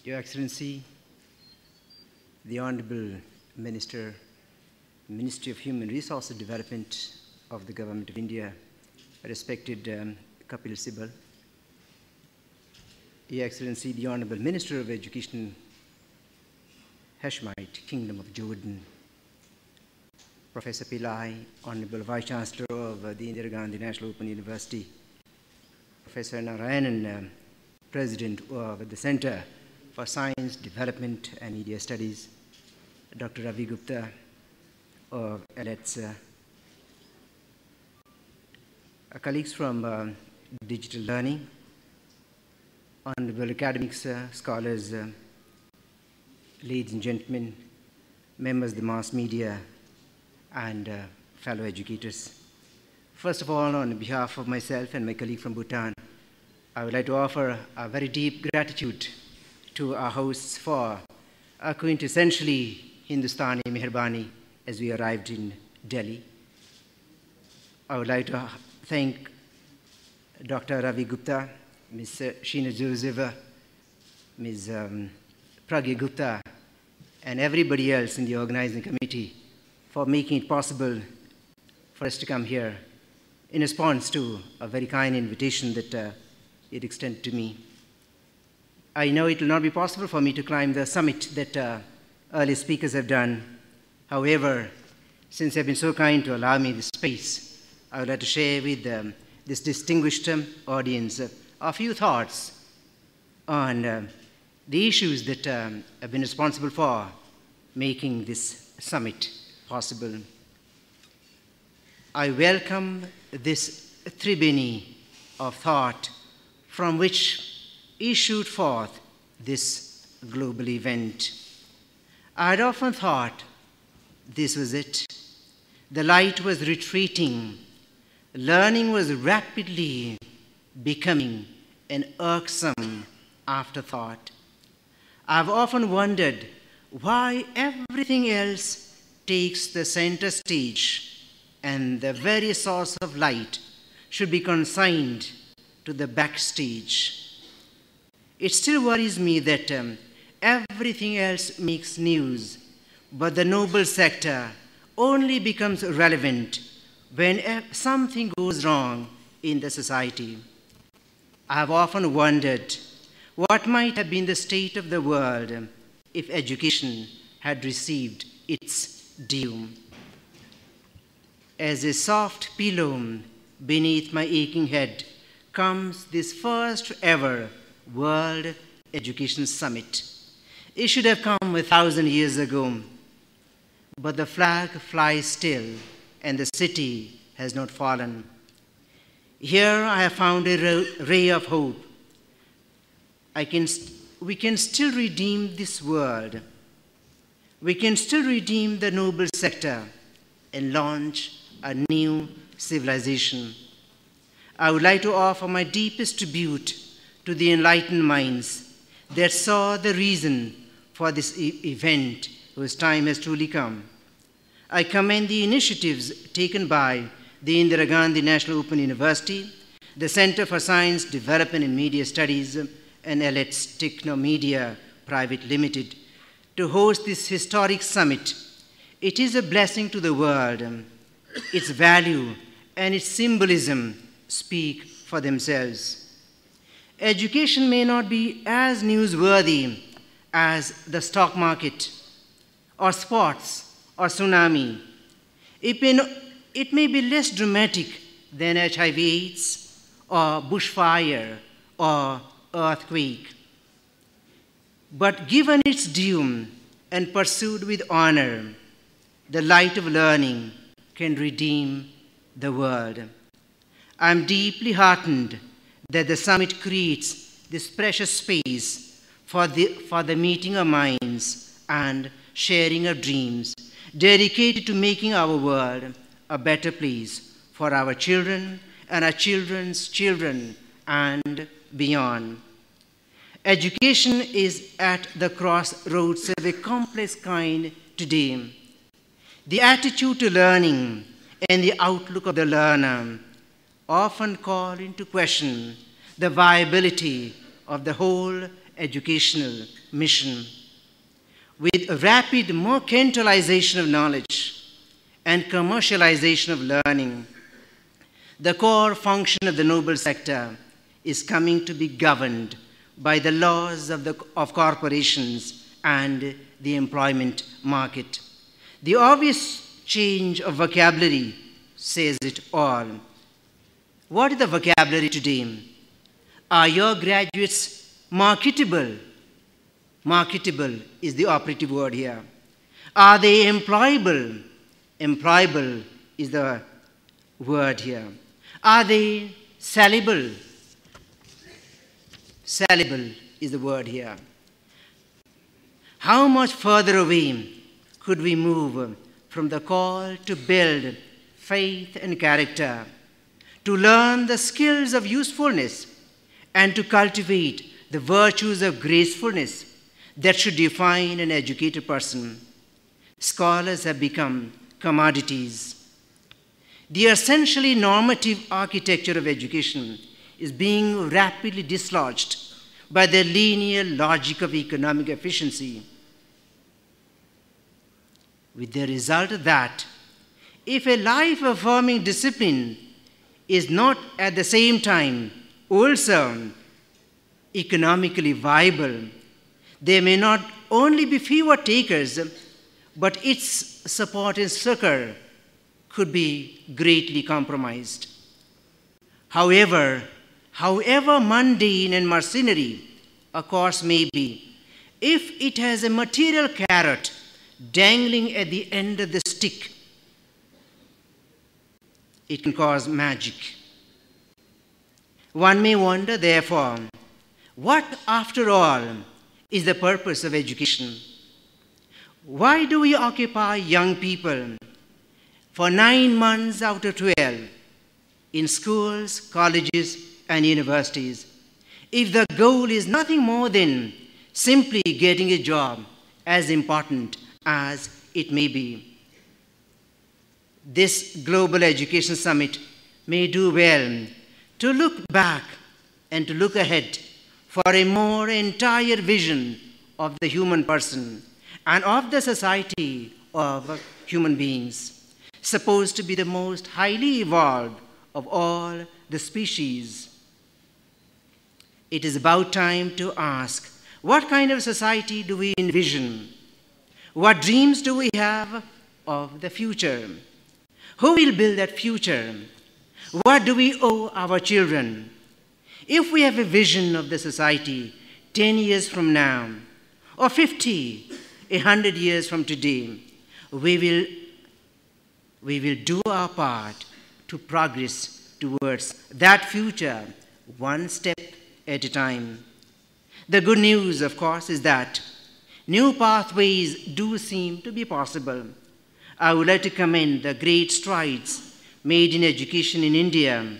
Your Excellency, the Honorable Minister, Ministry of Human Resources Development of the Government of India, respected Kapil Sibal, Your Excellency, the Honorable Minister of Education, Hashemite Kingdom of Jordan, Professor Pillai, Honorable Vice Chancellor of the Indira Gandhi National Open University, Professor Narayanan, President of the Center for Science, Development and Media Studies, Dr. Ravi Gupta of LETS, colleagues from digital learning, honorable academics, scholars, ladies and gentlemen, members of the mass media, and fellow educators. First of all, on behalf of myself and my colleague from Bhutan, I would like to offer a very deep gratitude to our hosts for a quintessentially Hindustani meherbani as we arrived in Delhi. I would like to thank Dr. Ravi Gupta, Ms. Sheena Joseph, Ms. Pragya Gupta, and everybody else in the organizing committee for making it possible for us to come here in response to a very kind invitation that it extended to me. I know it will not be possible for me to climb the summit that earlier speakers have done. However, since they've been so kind to allow me this space, I would like to share with this distinguished audience a few thoughts on the issues that have been responsible for making this summit possible. I welcome this tribune of thought from which issued forth this global event. I had often thought this was it. The light was retreating. Learning was rapidly becoming an irksome afterthought. I've often wondered why everything else takes the center stage and the very source of light should be consigned to the backstage. It still worries me that everything else makes news, but the noble sector only becomes relevant when something goes wrong in the society. I have often wondered what might have been the state of the world if education had received its due. As a soft pillow beneath my aching head comes this first ever World Education Summit. It should have come 1,000 years ago, but the flag flies still and the city has not fallen. Here I have found a ray of hope. We can still redeem this world. We can still redeem the noble sector and launch a new civilization. I would like to offer my deepest tribute to the enlightened minds that saw the reason for this event whose time has truly come. I commend the initiatives taken by the Indira Gandhi National Open University, the Center for Science, Development and Media Studies, and LETS Technomedia Private Limited to host this historic summit. It is a blessing to the world. Its value and its symbolism speak for themselves. Education may not be as newsworthy as the stock market or sports or tsunami. It may be less dramatic than HIV/AIDS or bushfire or earthquake. But given its due and pursued with honor, the light of learning can redeem the world. I am deeply heartened that the summit creates this precious space for the meeting of minds and sharing of dreams, dedicated to making our world a better place for our children and our children's children and beyond. Education is at the crossroads of a complex kind today. The attitude to learning and the outlook of the learner often call into question the viability of the whole educational mission. With rapid mercantilization of knowledge and commercialization of learning, the core function of the noble sector is coming to be governed by the laws of corporations and the employment market. The obvious change of vocabulary says it all. What is the vocabulary today? Are your graduates marketable? Marketable is the operative word here. Are they employable? Employable is the word here. Are they sellable? Sellable is the word here. How much further away could we move from the call to build faith and character, to learn the skills of usefulness, and to cultivate the virtues of gracefulness that should define an educated person? Scholars have become commodities. The essentially normative architecture of education is being rapidly dislodged by the linear logic of economic efficiency, with the result that if a life-affirming discipline is not at the same time also economically viable, there may not only be fewer takers, but its support and succor could be greatly compromised. However mundane and mercenary a course may be, if it has a material carrot dangling at the end of the stick, it can cause magic. One may wonder, therefore, what, after all, is the purpose of education? Why do we occupy young people for 9 months out of 12 in schools, colleges, and universities, if the goal is nothing more than simply getting a job, as important as it may be? This Global Education Summit may do well to look back and to look ahead for a more entire vision of the human person and of the society of human beings, supposed to be the most highly evolved of all the species. It is about time to ask, what kind of society do we envision? What dreams do we have of the future? Who will build that future? What do we owe our children? If we have a vision of the society 10 years from now, or 50, 100 years from today, we will do our part to progress towards that future one step at a time. The good news, of course, is that new pathways do seem to be possible. I would like to commend the great strides made in education in India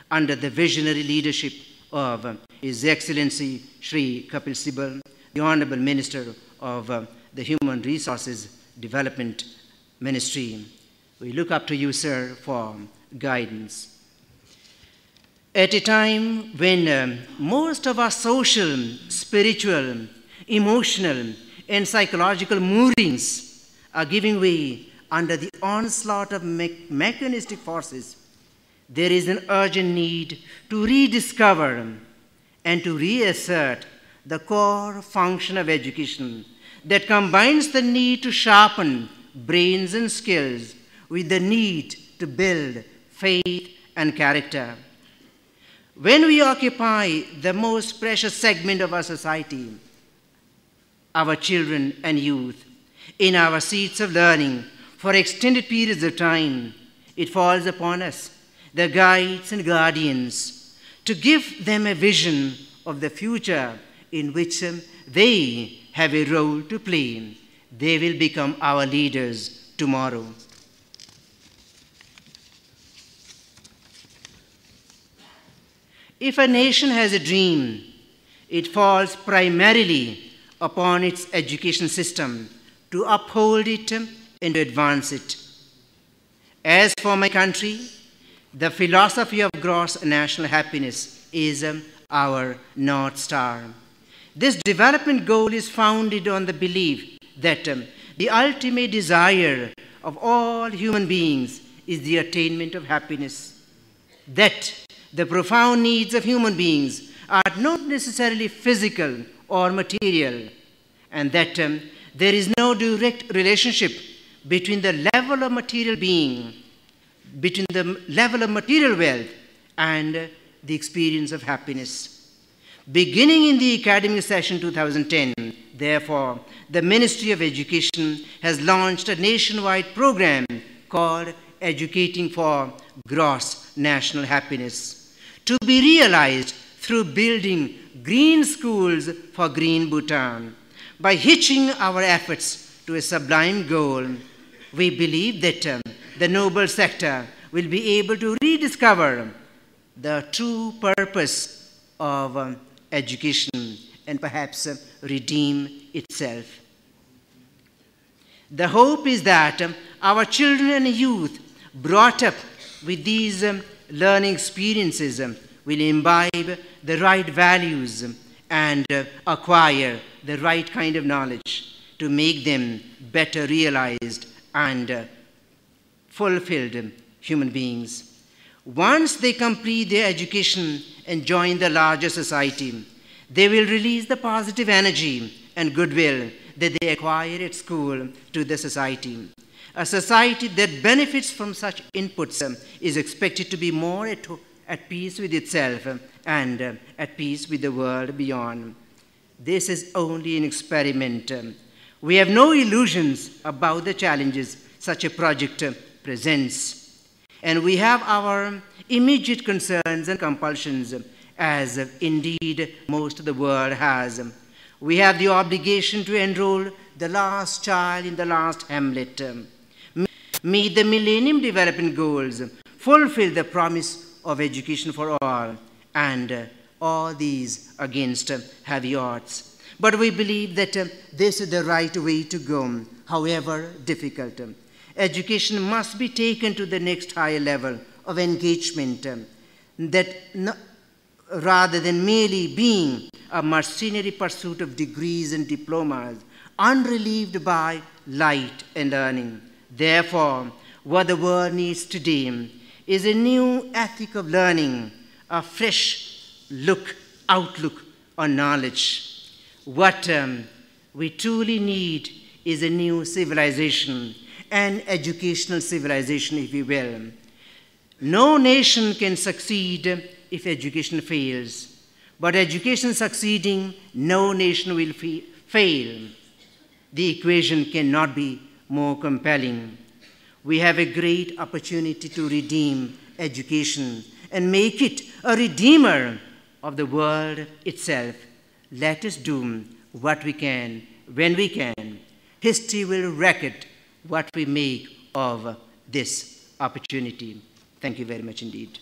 under the visionary leadership of His Excellency Shri Kapil Sibal, the Honorable Minister of the Human Resources Development Ministry. We look up to you, sir, for guidance. At a time when most of our social, spiritual, emotional, and psychological moorings are giving way under the onslaught of mechanistic forces, there is an urgent need to rediscover and to reassert the core function of education that combines the need to sharpen brains and skills with the need to build faith and character. When we occupy the most precious segment of our society, our children and youth, in our seats of learning for extended periods of time, it falls upon us, the guides and guardians, to give them a vision of the future in which they have a role to play. They will become our leaders tomorrow. If a nation has a dream, it falls primarily upon its education system to uphold it and to advance it. As for my country, the philosophy of gross national happiness is our North Star. This development goal is founded on the belief that the ultimate desire of all human beings is the attainment of happiness, that the profound needs of human beings are not necessarily physical or material, and that there is no direct relationship between the level of material being, between the level of material wealth and the experience of happiness. Beginning in the academic session 2010, therefore, the Ministry of Education has launched a nationwide program called Educating for Gross National Happiness, to be realized through building green schools for green Bhutan. By hitching our efforts to a sublime goal, we believe that the noble sector will be able to rediscover the true purpose of education and perhaps redeem itself. The hope is that our children and youth brought up with these learning experiences will imbibe the right values and acquire the right kind of knowledge to make them better realized and fulfilled human beings. Once they complete their education and join the larger society, they will release the positive energy and goodwill that they acquire at school to the society. A society that benefits from such inputs is expected to be more at peace with itself and at peace with the world beyond. This is only an experiment. We have no illusions about the challenges such a project presents, and we have our immediate concerns and compulsions, as indeed most of the world has. We have the obligation to enroll the last child in the last hamlet, meet the Millennium Development Goals, fulfill the promise of education for all, and all these against heavy odds. But we believe that this is the right way to go, however difficult. Education must be taken to the next higher level of engagement, rather than merely being a mercenary pursuit of degrees and diplomas, unrelieved by light and learning. Therefore, what the world needs today is a new ethic of learning, a fresh outlook on knowledge. What we truly need is a new civilization, an educational civilization, if you will. No nation can succeed if education fails, but education succeeding, no nation will fail. The equation cannot be more compelling. We have a great opportunity to redeem education and make it a redeemer of the world itself. Let us do what we can when we can. History will record what we make of this opportunity. Thank you very much indeed.